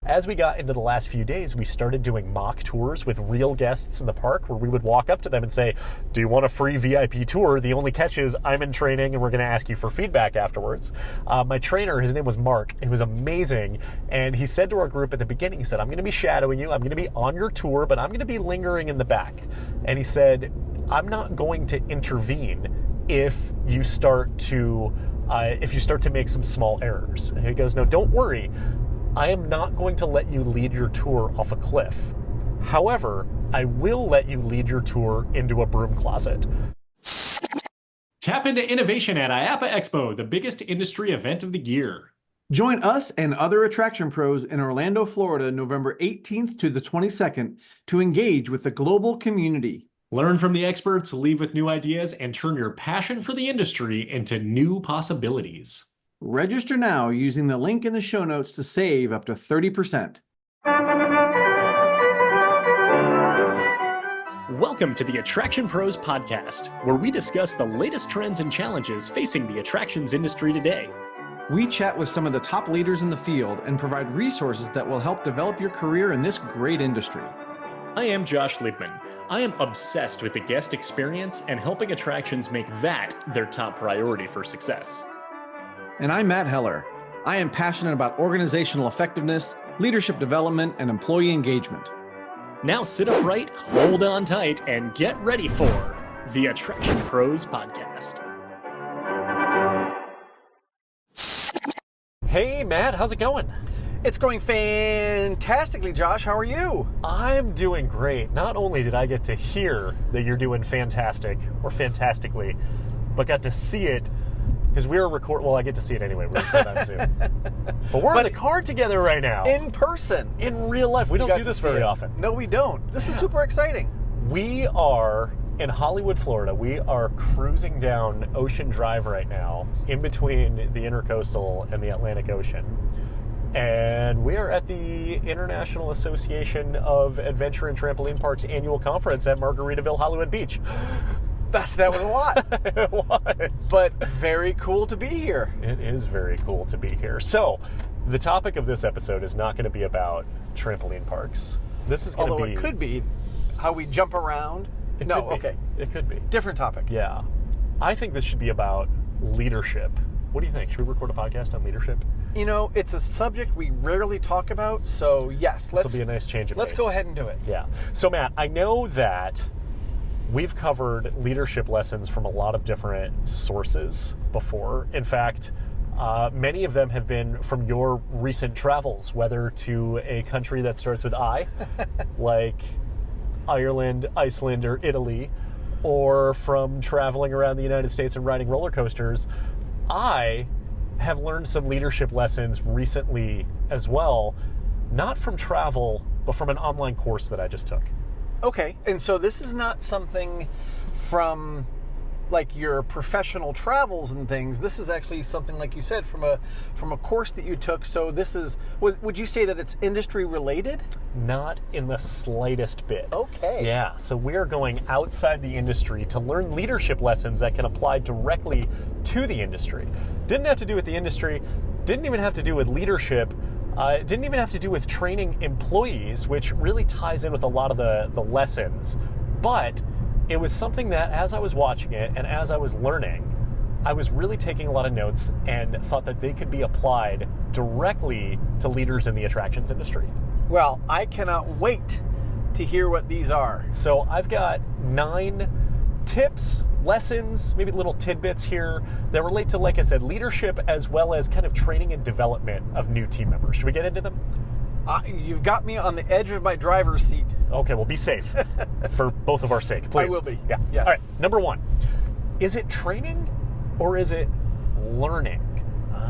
As we got into the last few days, we started doing mock tours with real guests in the park where we would walk up to them and say, do you want a free VIP tour? The only catch is I'm in training and we're going to ask you for feedback afterwards. My trainer, his name was Mark. He was amazing. And he said to our group at the beginning, he said, I'm going to be shadowing you. I'm going to be on your tour, but I'm going to be lingering in the back. And he said, I'm not going to intervene if you start to make some small errors. And he goes, no, don't worry. I am not going to let you lead your tour off a cliff. However, I will let you lead your tour into a broom closet. Tap into innovation at IAAPA Expo, the biggest industry event of the year. Join us and other Attraction Pros in Orlando, Florida, November 18th to the 22nd to engage with the global community. Learn from the experts, leave with new ideas, and turn your passion for the industry into new possibilities. Register now using the link in the show notes to save up to 30%. Welcome to the Attraction Pros podcast, where we discuss the latest trends and challenges facing the attractions industry today. We chat with some of the top leaders in the field and provide resources that will help develop your career in this great industry. I am Josh Liebman. I am obsessed with the guest experience and helping attractions make that their top priority for success. And I'm Matt Heller. I am passionate about organizational effectiveness, leadership development, and employee engagement. Now sit upright, hold on tight, and get ready for the Attraction Pros podcast. Hey, Matt, how's it going? It's going fantastically, Josh. How are you? I'm doing great. Not only did I get to hear that you're doing fantastic or fantastically, but got to see it because we were well, I get to see it anyway. We're recording on Zoom. But we're in the car together right now. In person. In real life. We don't do this very often. No, we don't. This is super exciting. We are in Hollywood, Florida. We are cruising down Ocean Drive right now, in between the Intercoastal and the Atlantic Ocean. And we are at the International Association of Adventure and Trampoline Parks annual conference at Margaritaville, Hollywood Beach. That was a lot. It was. But very cool to be here. It is very cool to be here. So, the topic of this episode is not going to be about trampoline parks. This is going to be... Although it could be how we jump around. Okay. It could be. Different topic. Yeah. I think this should be about leadership. What do you think? Should we record a podcast on leadership? You know, it's a subject we rarely talk about, so yes. This will be a nice change of pace. Let's go ahead and do it. Yeah. So, Matt, I know that we've covered leadership lessons from a lot of different sources before. In fact, many of them have been from your recent travels, whether to a country that starts with I, like Ireland, Iceland, or Italy, or from traveling around the United States and riding roller coasters. I have learned some leadership lessons recently as well, not from travel, but from an online course that I just took. Okay, and so this is not something from like your professional travels and things. This is actually something, like you said, from a course that you took. So this is, would you say that it's industry related? Not in the slightest bit. Okay. Yeah, so we are going outside the industry to learn leadership lessons that can apply directly to the industry. Didn't have to do with the industry, didn't even have to do with leadership, didn't even have to do with training employees, which really ties in with a lot of the lessons. But it was something that, as I was watching it and as I was learning, I was really taking a lot of notes and thought that they could be applied directly to leaders in the attractions industry. Well, I cannot wait to hear what these are. So I've got 9 tips, lessons, maybe little tidbits here that relate to, like I said, leadership as well as kind of training and development of new team members. Should we get into them? You've got me on the edge of my driver's seat. Okay, well, be safe for both of our sake, please. I will be. Yeah. Yes. All right, number 1. Is it training or is it learning?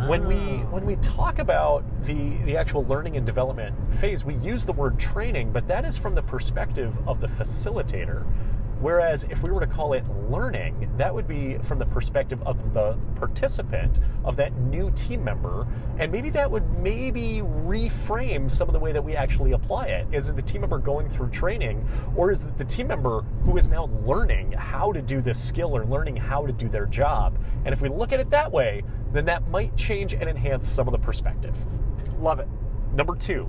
When we talk about the actual learning and development phase, we use the word training, but that is from the perspective of the facilitator. Whereas if we were to call it learning, that would be from the perspective of the participant, of that new team member, and maybe that would reframe some of the way that we actually apply it. Is it the team member going through training, or is it the team member who is now learning how to do this skill or learning how to do their job? And if we look at it that way, then that might change and enhance some of the perspective. Love it. Number 2,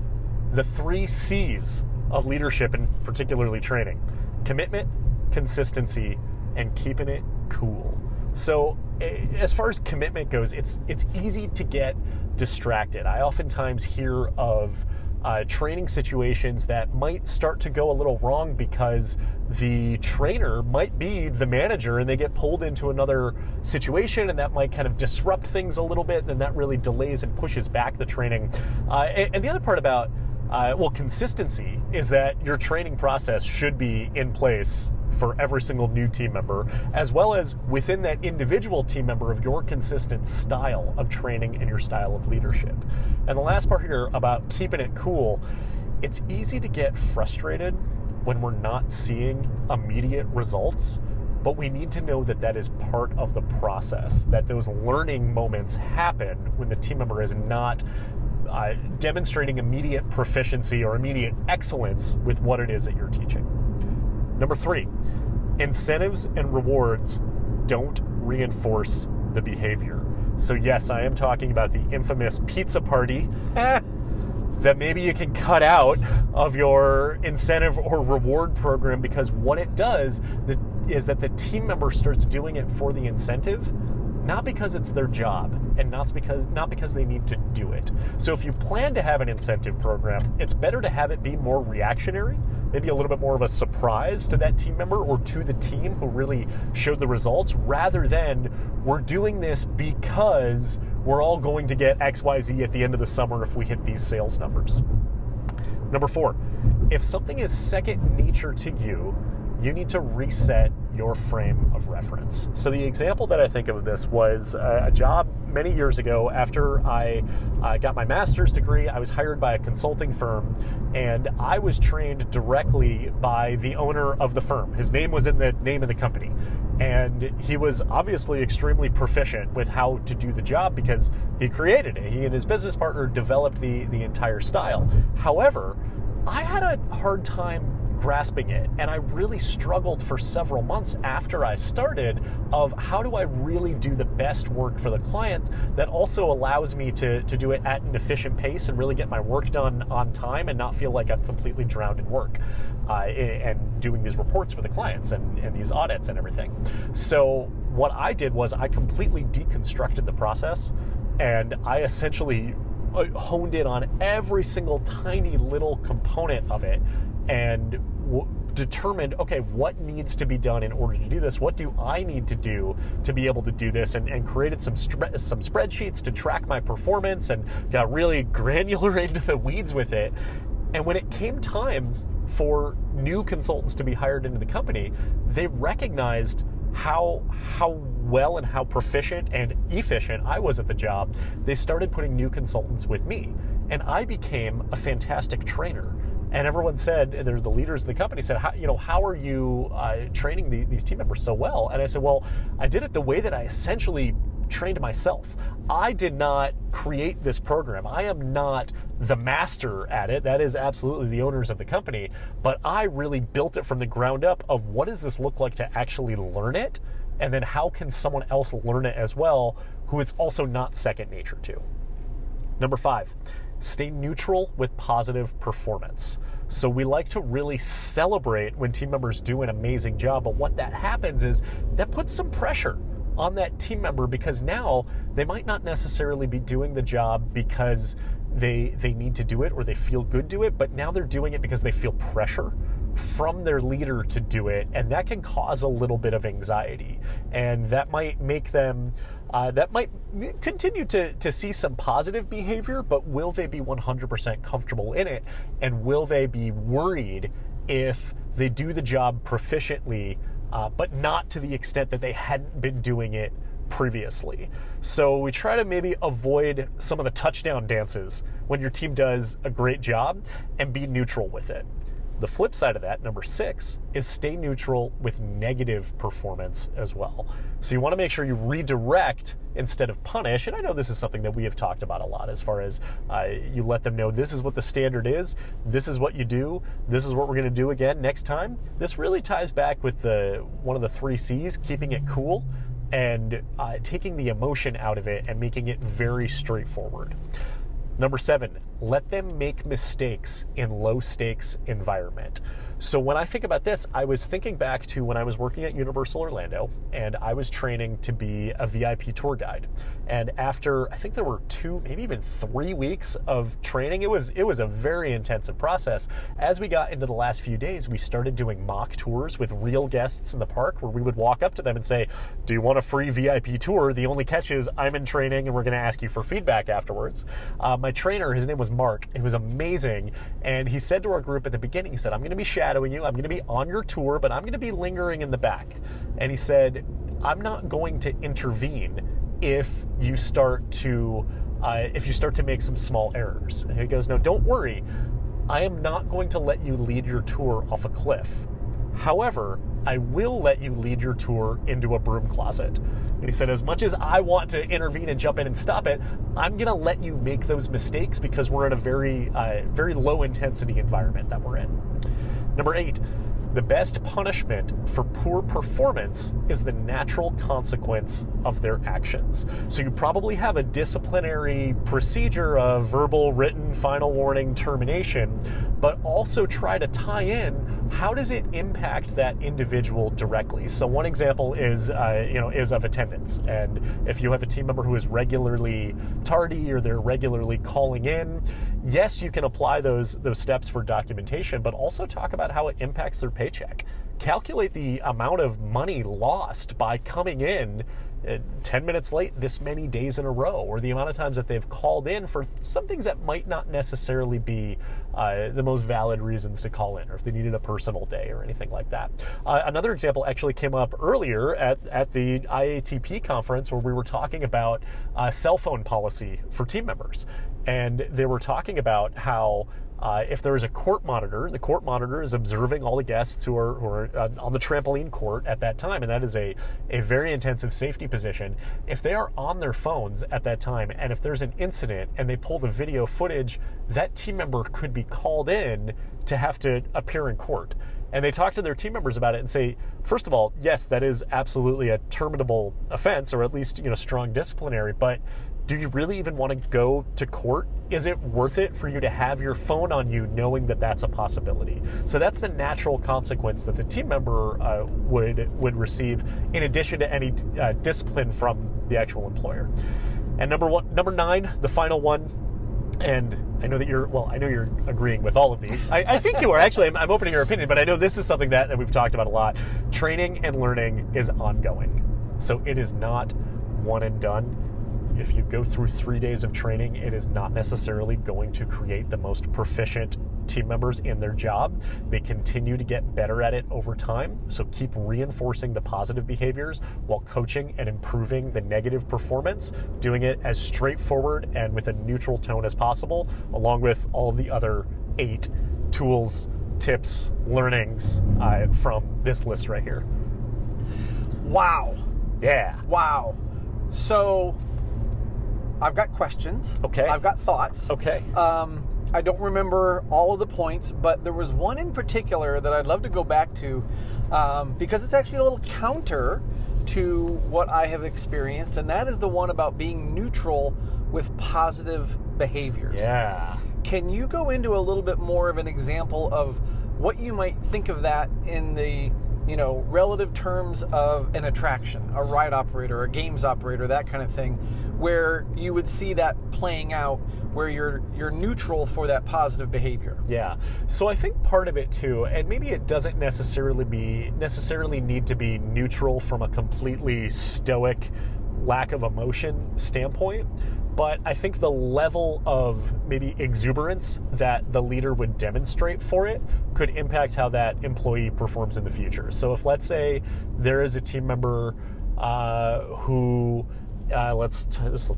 the 3 C's of leadership and particularly training: commitment, consistency, and keeping it cool. So as far as commitment goes, it's easy to get distracted. I oftentimes hear of training situations that might start to go a little wrong because the trainer might be the manager and they get pulled into another situation, and that might kind of disrupt things a little bit, and then that really delays and pushes back the training. And the other part about consistency is that your training process should be in place for every single new team member, as well as within that individual team member of your consistent style of training and your style of leadership. And the last part here about keeping it cool, it's easy to get frustrated when we're not seeing immediate results, but we need to know that that is part of the process, that those learning moments happen when the team member is not demonstrating immediate proficiency or immediate excellence with what it is that you're teaching. Number 3, incentives and rewards don't reinforce the behavior. So yes, I am talking about the infamous pizza party that maybe you can cut out of your incentive or reward program, because what it does is that the team member starts doing it for the incentive, not because it's their job, and not because they need to do it. So if you plan to have an incentive program, it's better to have it be more reactionary, maybe a little bit more of a surprise to that team member or to the team who really showed the results, rather than we're doing this because we're all going to get XYZ at the end of the summer if we hit these sales numbers. Number 4, if something is second nature to you, you need to reset your frame of reference. So the example that I think of this was a job many years ago. After I got my master's degree, I was hired by a consulting firm, and I was trained directly by the owner of the firm. His name was in the name of the company, and he was obviously extremely proficient with how to do the job because he created it. He and his business partner developed the entire style. However, I had a hard time grasping it, and I really struggled for several months after I started of how do I really do the best work for the client that also allows me to do it at an efficient pace and really get my work done on time and not feel like I'm completely drowned in work and doing these reports for the clients and these audits and everything. So what I did was I completely deconstructed the process, and I essentially honed in on every single tiny little component of it and determined, okay, what needs to be done in order to do this? What do I need to do to be able to do this? And created some spreadsheets to track my performance and got really granular into the weeds with it. And when it came time for new consultants to be hired into the company, they recognized how well and how proficient and efficient I was at the job. They started putting new consultants with me, and I became a fantastic trainer. And everyone said, the leaders of the company said, how are you training these team members so well? And I said, well, I did it the way that I essentially trained myself. I did not create this program. I am not the master at it. That is absolutely the owners of the company. But I really built it from the ground up of what does this look like to actually learn it? And then how can someone else learn it as well, who it's also not second nature to? Number 5, stay neutral with positive performance. So we like to really celebrate when team members do an amazing job, but what that happens is that puts some pressure on that team member, because now they might not necessarily be doing the job because they need to do it or they feel good to it, but now they're doing it because they feel pressure from their leader to do it, and that can cause a little bit of anxiety, and that might make them that might continue to see some positive behavior, but will they be 100% comfortable in it, and will they be worried if they do the job proficiently but not to the extent that they hadn't been doing it previously? So we try to maybe avoid some of the touchdown dances when your team does a great job and be neutral with it. The flip side of that, number 6, is stay neutral with negative performance as well. So you want to make sure you redirect instead of punish. And I know this is something that we have talked about a lot, as far as you let them know this is what the standard is, this is what you do, this is what we're going to do again next time. This really ties back with one of the 3 C's, keeping it cool, and taking the emotion out of it and making it very straightforward. Number 7, let them make mistakes in low stakes environment. So when I think about this, I was thinking back to when I was working at Universal Orlando and I was training to be a VIP tour guide. And after, I think there were 2, maybe even 3 weeks of training, it was a very intensive process. As we got into the last few days, we started doing mock tours with real guests in the park where we would walk up to them and say, do you want a free VIP tour? The only catch is I'm in training and we're going to ask you for feedback afterwards. My trainer, his name was Mark. It was amazing. And he said to our group at the beginning, he said, I'm going to be shadowing you. I'm going to be on your tour, but I'm going to be lingering in the back. And he said, I'm not going to intervene if you start to make some small errors. And he goes, no, don't worry. I am not going to let you lead your tour off a cliff. However, I will let you lead your tour into a broom closet. And he said, as much as I want to intervene and jump in and stop it, I'm going to let you make those mistakes because we're in a very low intensity environment that we're in. Number 8, the best punishment for poor performance is the natural consequence of their actions. So you probably have a disciplinary procedure of verbal, written, final warning, termination, but also try to tie in how does it impact that individual directly. So one example is of attendance. And if you have a team member who is regularly tardy or they're regularly calling in, yes, you can apply those steps for documentation, but also talk about how it impacts their paycheck. Calculate the amount of money lost by coming in 10 minutes late this many days in a row, or the amount of times that they've called in for some things that might not necessarily be the most valid reasons to call in, or if they needed a personal day or anything like that. Another example actually came up earlier at the IAAPA conference where we were talking about cell phone policy for team members. And they were talking about how if there is a court monitor, the court monitor is observing all the guests who are on the trampoline court at that time, and that is a very intensive safety position. If they are on their phones at that time, and if there's an incident and they pull the video footage, that team member could be called in to have to appear in court. And they talk to their team members about it and say, first of all, yes, that is absolutely a terminable offense, or at least strong disciplinary, but do you really even want to go to court? Is it worth it for you to have your phone on you knowing that that's a possibility? So that's the natural consequence that the team member would receive in addition to any discipline from the actual employer. And number 9, the final one, and I know that you're agreeing with all of these. I think you are. Actually, I'm open to your opinion, but I know this is something that we've talked about a lot. Training and learning is ongoing. So it is not one and done. If you go through 3 days of training, it is not necessarily going to create the most proficient team members in their job. They continue to get better at it over time. So keep reinforcing the positive behaviors while coaching and improving the negative performance, doing it as straightforward and with a neutral tone as possible, along with all of the other 8 tools, tips, learnings from this list right here. Wow. Yeah. Wow. So I've got questions. Okay. I've got thoughts. Okay. I don't remember all of the points, but there was one in particular that I'd love to go back to because it's actually a little counter to what I have experienced, and that is the one about being neutral with positive behaviors. Yeah. Can you go into a little bit more of an example of what you might think of that in the relative terms of an attraction, a ride operator, a games operator, that kind of thing, where you would see that playing out, where you're neutral for that positive behavior? Yeah. So I think part of it too, and maybe it doesn't necessarily need to be neutral from a completely stoic, lack of emotion standpoint, but I think the level of maybe exuberance that the leader would demonstrate for it could impact how that employee performs in the future. So if, let's say, there is a team member who, let's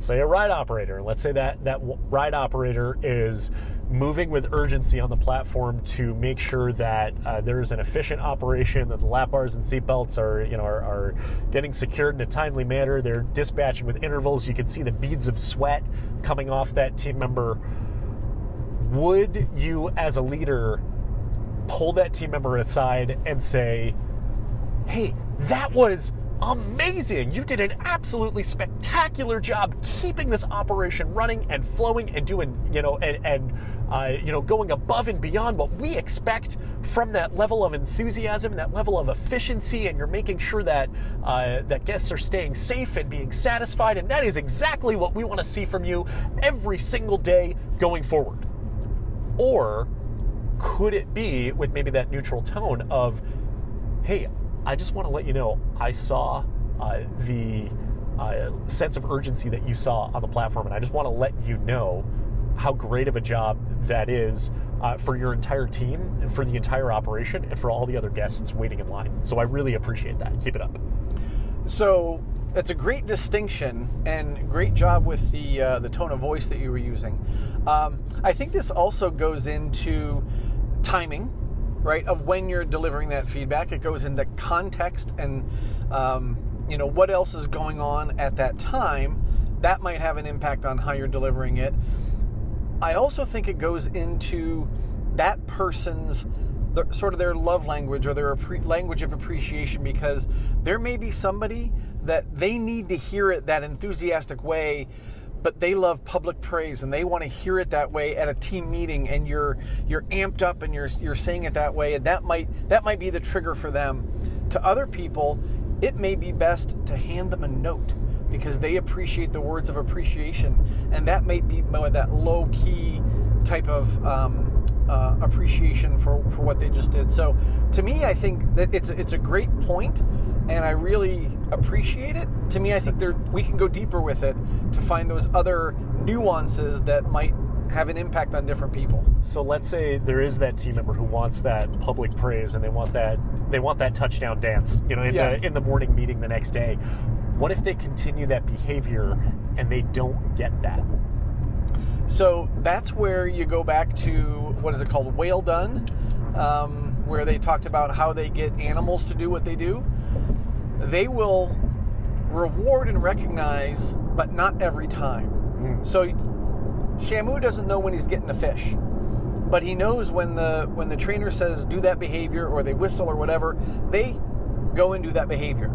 say a ride operator. Let's say that ride operator is moving with urgency on the platform to make sure that there is an efficient operation, that the lap bars and seatbelts are getting secured in a timely manner. They're dispatching with intervals. You can see the beads of sweat coming off that team member. Would you, as a leader, pull that team member aside and say, hey, that was amazing. You did an absolutely spectacular job keeping this operation running and flowing and doing, going above and beyond what we expect from that level of enthusiasm and that level of efficiency. And you're making sure that that guests are staying safe and being satisfied. And that is exactly what we want to see from you every single day going forward. Or could it be with maybe that neutral tone of, hey, I just want to let you know I saw the sense of urgency that you saw on the platform, and I just want to let you know how great of a job that is for your entire team, and for the entire operation, and for all the other guests waiting in line. So I really appreciate that. Keep it up. So it's a great distinction, and great job with the tone of voice that you were using. I think this also goes into timing, right, of when you're delivering that feedback. It goes into context and, what else is going on at that time. That might have an impact on how you're delivering it. I also think it goes into that person's sort of their love language or their language of appreciation, because there may be somebody that they need to hear it that enthusiastic way, but they love public praise and they want to hear it that way at a team meeting, and you're amped up and you're saying it that way, and that might be the trigger for them. To other people, it may be best to hand them a note because they appreciate the words of appreciation, and that might be that low key type of appreciation for what they just did. So to me, I think that it's a great point, and I really appreciate it. To me, I think we can go deeper with it to find those other nuances that might have an impact on different people. So let's say there is that team member who wants that public praise, and they want that touchdown dance, in the morning meeting the next day. What if they continue that behavior and they don't get that? So that's where you go back to, what is it called, Whale Done, where they talked about how they get animals to do what they do. They will reward and recognize, but not every time. So Shamu doesn't know when he's getting a fish, but he knows when the trainer says do that behavior, or they whistle or whatever, they go and do that behavior.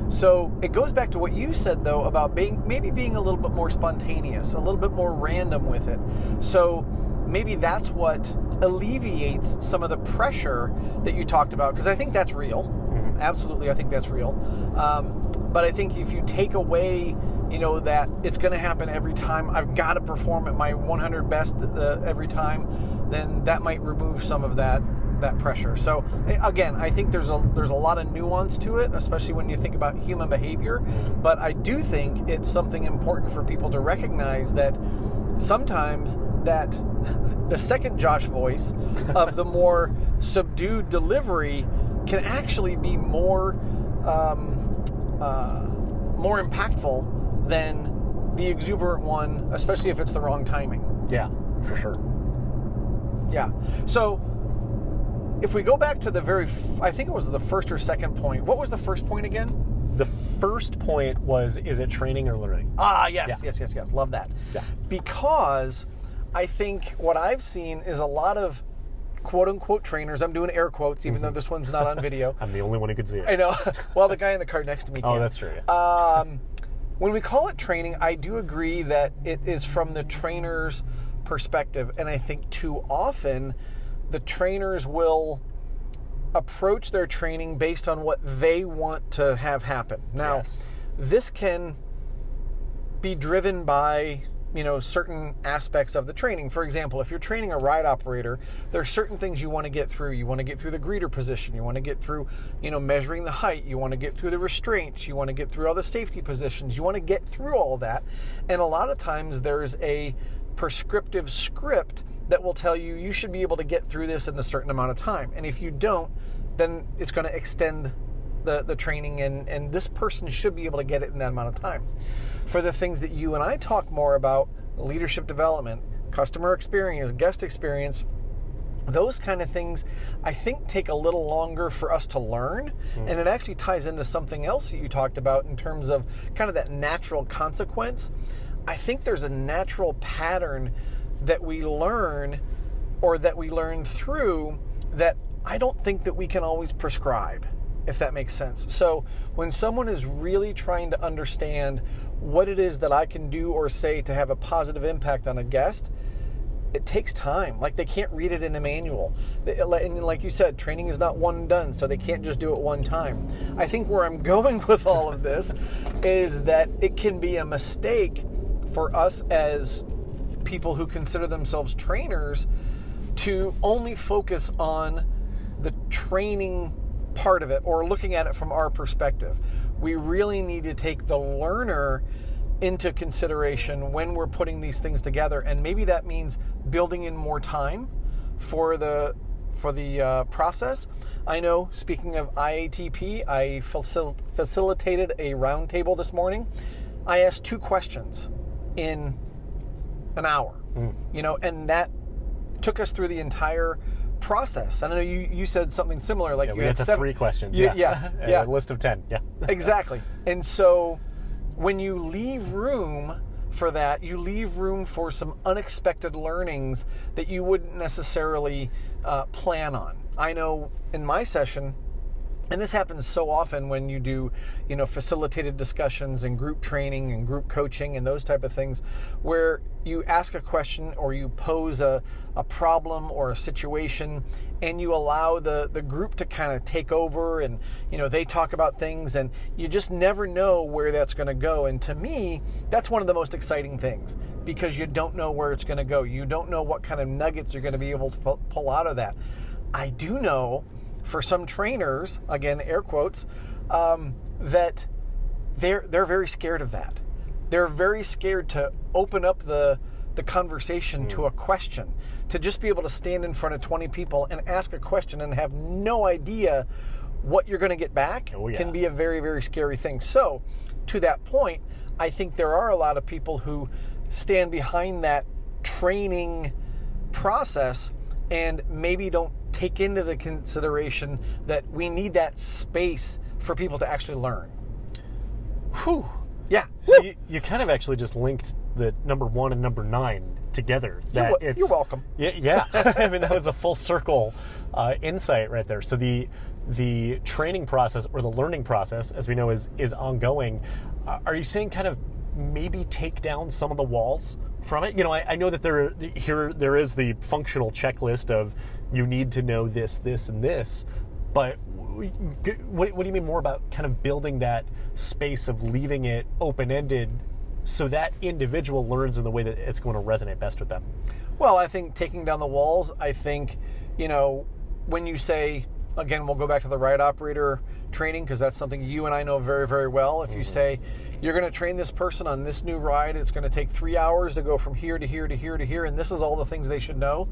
So it goes back to what you said, though, about being a little bit more spontaneous, a little bit more random with it. So maybe that's what alleviates some of the pressure that you talked about, because I think that's real. Mm-hmm. Absolutely, I think that's real. But I think if you take away, that it's going to happen every time, I've got to perform at my 100 best every time, then that might remove some of that pressure. So again, I think there's a lot of nuance to it, especially when you think about human behavior. But I do think it's something important for people to recognize that sometimes that the second Josh voice of the more subdued delivery can actually be more impactful than the exuberant one, especially if it's the wrong timing. Yeah, for sure. Yeah. So if we go back to I think it was the first or second point. What was the first point again? The first point was, is it training or learning? Yes. Love that. Yeah. Because I think what I've seen is a lot of quote-unquote trainers. I'm doing air quotes, even though this one's not on video. I'm the only one who could see it. I know. Well, the guy in the car next to me can't. Oh, that's true. Yeah. When we call it training, I do agree that it is from the trainer's perspective. And I think too often the trainers will approach their training based on what they want to have happen. Now, yes. This can be driven by, certain aspects of the training. For example, if you're training a ride operator, there are certain things you want to get through. You want to get through the greeter position. You want to get through, measuring the height. You want to get through the restraints. You want to get through all the safety positions. You want to get through all that. And a lot of times there's a prescriptive script that will tell you should be able to get through this in a certain amount of time. And if you don't, then it's going to extend the training, and this person should be able to get it in that amount of time. For the things that you and I talk more about, leadership development, customer experience, guest experience, those kind of things, I think, take a little longer for us to learn. And it actually ties into something else that you talked about in terms of kind of that natural consequence. I think there's a natural pattern that we learn, or that we learn through, that I don't think that we can always prescribe. if that makes sense. So when someone is really trying to understand what it is that I can do or say to have a positive impact on a guest, it takes time. Like, they can't read it in a manual. And like you said, training is not one and done, so they can't just do it one time. I think where I'm going with all of this is that it can be a mistake for us as people who consider themselves trainers to only focus on the training part of it, or looking at it from our perspective. We really need to take the learner into consideration when we're putting these things together, and maybe that means building in more time for the process. I know, speaking of IATP, I facilitated a roundtable this morning. I asked 2 questions in an hour, and that took us through the entire process. I know you said something similar, like we had 3 questions. Yeah. A list of 10. Yeah. Exactly. And so when you leave room for that, you leave room for some unexpected learnings that you wouldn't necessarily plan on. I know in my session, and this happens so often when you do, facilitated discussions and group training and group coaching and those type of things, where you ask a question or you pose a problem or a situation, and you allow the group to kind of take over, and they talk about things, and you just never know where that's going to go. And to me, that's one of the most exciting things, because you don't know where it's going to go. You don't know what kind of nuggets you're going to be able to pull out of that. I do know for some trainers, again, air quotes, that they're very scared of that. They're very scared to open up the conversation to a question, to just be able to stand in front of 20 people and ask a question and have no idea what you're going to get back. Can be a very, very scary thing. So, to that point, I think there are a lot of people who stand behind that training process and maybe don't take into the consideration that we need that space for people to actually learn. Whew. Yeah. So you kind of actually just linked the number 1 and number 9 together. You're welcome. Yeah. I mean, that was a full circle insight right there. So the training process, or the learning process, as we know, is ongoing. Are you saying kind of maybe take down some of the walls from it? I know that there is the functional checklist of you need to know this, this, and this, but what do you mean more about kind of building that space of leaving it open-ended so that individual learns in the way that it's going to resonate best with them? Well, I think taking down the walls, I think, when you say, again, we'll go back to the ride operator training, because that's something you and I know very, very well. If you say, you're going to train this person on this new ride, it's going to take 3 hours to go from here to here to here to here, and this is all the things they should know.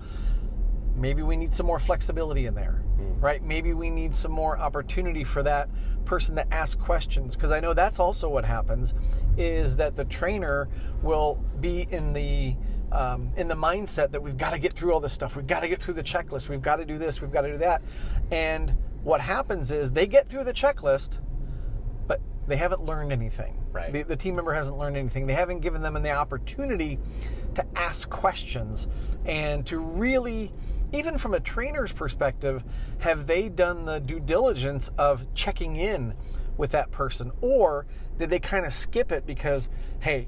Maybe we need some more flexibility in there, right? Maybe we need some more opportunity for that person to ask questions, because I know that's also what happens, is that the trainer will be in the mindset that we've got to get through all this stuff. We've got to get through the checklist. We've got to do this. We've got to do that. And what happens is they get through the checklist, but they haven't learned anything. Right. The team member hasn't learned anything. They haven't given them the opportunity to ask questions and to really, even from a trainer's perspective, have they done the due diligence of checking in with that person? Or did they kind of skip it because, hey,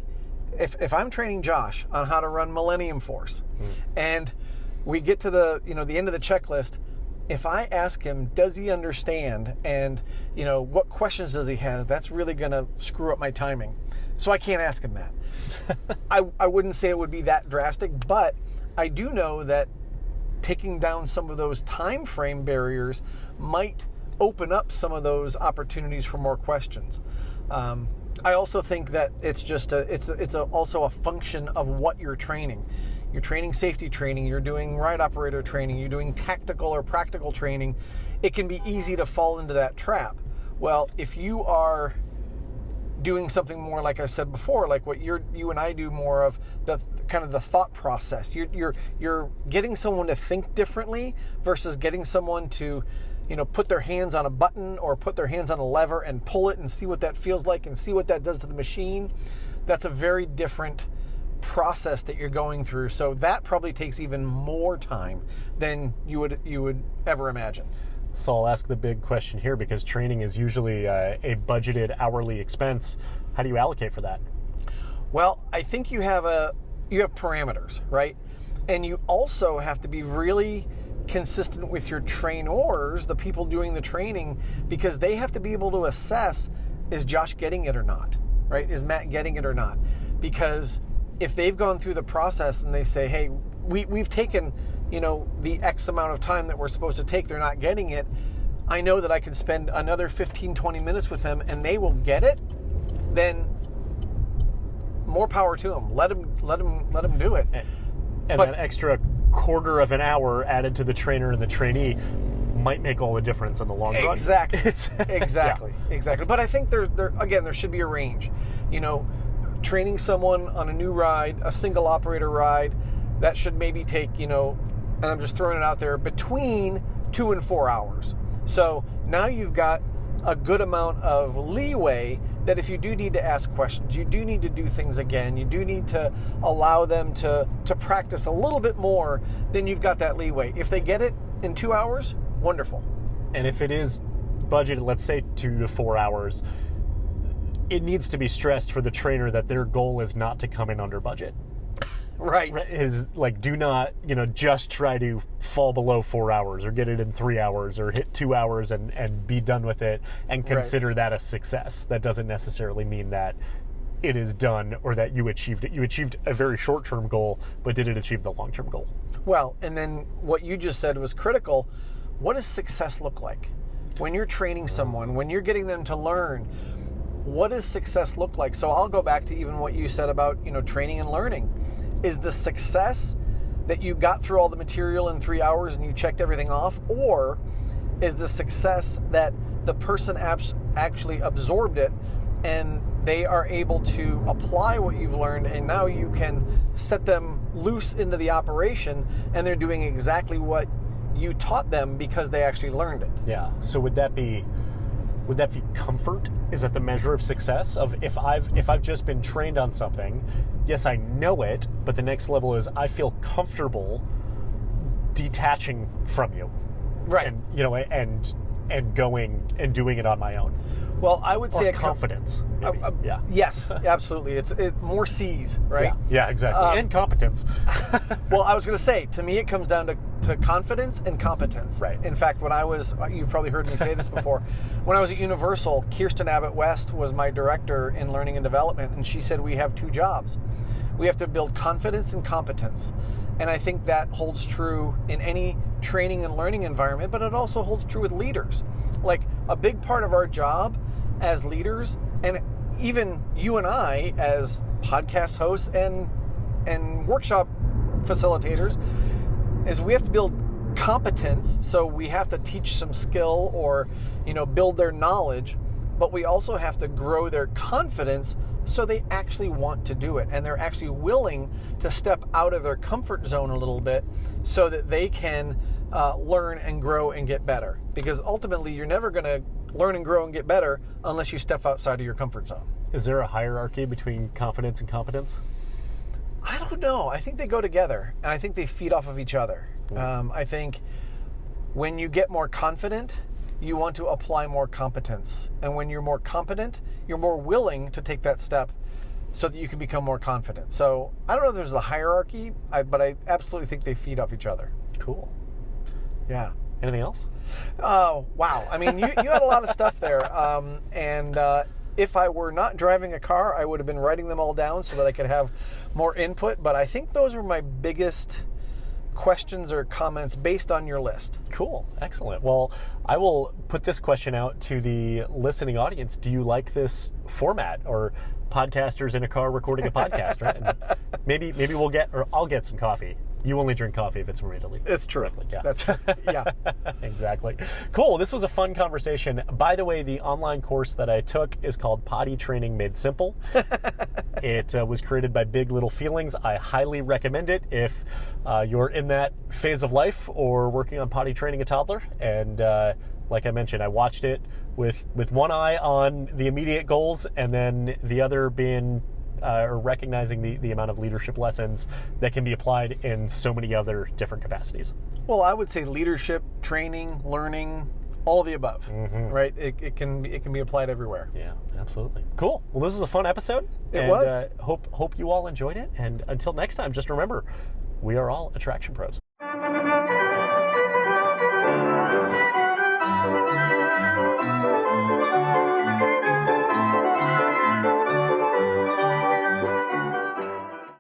if I'm training Josh on how to run Millennium Force and we get to the end of the checklist, if I ask him, does he understand, and what questions does he have, that's really going to screw up my timing. So I can't ask him that. I wouldn't say it would be that drastic, but I do know that taking down some of those time frame barriers might open up some of those opportunities for more questions. I also think that it's also a function of what you're training. You're training safety training, you're doing ride operator training, you're doing tactical or practical training. It can be easy to fall into that trap. Well, if you are doing something more, like I said before, like what you and I do, more of the kind of the thought process. You're getting someone to think differently versus getting someone to put their hands on a button or put their hands on a lever and pull it and see what that feels like and see what that does to the machine. That's a very different process that you're going through. So that probably takes even more time than you would ever imagine. So I'll ask the big question here, because training is usually a budgeted hourly expense. How do you allocate for that? Well, I think you have parameters, right? And you also have to be really consistent with your trainers, the people doing the training, because they have to be able to assess, is Josh getting it or not, right? Is Matt getting it or not? Because if they've gone through the process and they say, hey, we've taken, the X amount of time that we're supposed to take, they're not getting it, I know that I can spend another 15, 20 minutes with them and they will get it, then more power to them. Let them do it. And that extra quarter of an hour added to the trainer and the trainee might make all the difference in the long run. Exactly. Exactly. But I think there should be a range. Training someone on a new ride, a single operator ride, that should maybe take, and I'm just throwing it out there, between 2 and 4 hours. So now you've got a good amount of leeway that if you do need to ask questions, you do need to do things again, you do need to allow them to practice a little bit more, then you've got that leeway. If they get it in 2 hours, wonderful. And if it is budgeted, let's say 2 to 4 hours, it needs to be stressed for the trainer that their goal is not to come in under budget. Right. Is like, do not, just try to fall below 4 hours or get it in 3 hours or hit 2 hours and be done with it and consider that a success. That doesn't necessarily mean that it is done or that you achieved it. You achieved a very short-term goal, but did it achieve the long-term goal? Well, and then what you just said was critical. What does success look like? When you're training someone, when you're getting them to learn, what does success look like? So I'll go back to even what you said about, training and learning. Is the success that you got through all the material in 3 hours and you checked everything off? Or is the success that the person actually absorbed it and they are able to apply what you've learned, and now you can set them loose into the operation and they're doing exactly what you taught them because they actually learned it? Yeah. So would that be comfort? Is that the measure of success? Of if I've just been trained on something, yes, I know it, but the next level is I feel comfortable detaching from you, right? And and going and doing it on my own. Well, I would say confidence. Maybe. Yeah. Yes, absolutely. It's more C's, right? Yeah, exactly. And competence. Well, I was going to say, to me, it comes down to confidence and competence. Right. In fact, you've probably heard me say this before, when I was at Universal, Kirsten Abbott West was my director in learning and development, and she said we have 2 jobs. We have to build confidence and competence. And I think that holds true in any training and learning environment, but it also holds true with leaders. Like, a big part of our job as leaders, and even you and I as podcast hosts and workshop facilitators, is we have to build competence. So we have to teach some skill or, build their knowledge, but we also have to grow their confidence so they actually want to do it and they're actually willing to step out of their comfort zone a little bit so that they can learn and grow and get better. Because ultimately, you're never going to learn and grow and get better unless you step outside of your comfort zone. Is there a hierarchy between confidence and competence? I don't know. I think they go together, and I think they feed off of each other. I think when you get more confident, you want to apply more competence. And when you're more competent, you're more willing to take that step so that you can become more confident. So I don't know if there's a hierarchy, but I absolutely think they feed off each other. Cool. Yeah. Anything else? Oh, wow. I mean, you had a lot of stuff there. And if I were not driving a car, I would have been writing them all down so that I could have more input. But I think those were my biggest questions or comments based on your list. Cool. Excellent. Well, I will put this question out to the listening audience. Do you like this format, or podcasters in a car recording a podcast? Right? And maybe I'll get some coffee. You only drink coffee if it's from Italy. It's true. Yeah. That's true. Yeah. Exactly. Cool. This was a fun conversation. By the way, the online course that I took is called Potty Training Made Simple. It was created by Big Little Feelings. I highly recommend it if you're in that phase of life or working on potty training a toddler. And like I mentioned, I watched it with one eye on the immediate goals and then the other being or recognizing the amount of leadership lessons that can be applied in so many other different capacities. Well, I would say leadership, training, learning, all of the above, right? It can be applied everywhere. Yeah, absolutely. Cool. Well, this is a fun episode. It was. Hope you all enjoyed it. And until next time, just remember, we are all attraction pros.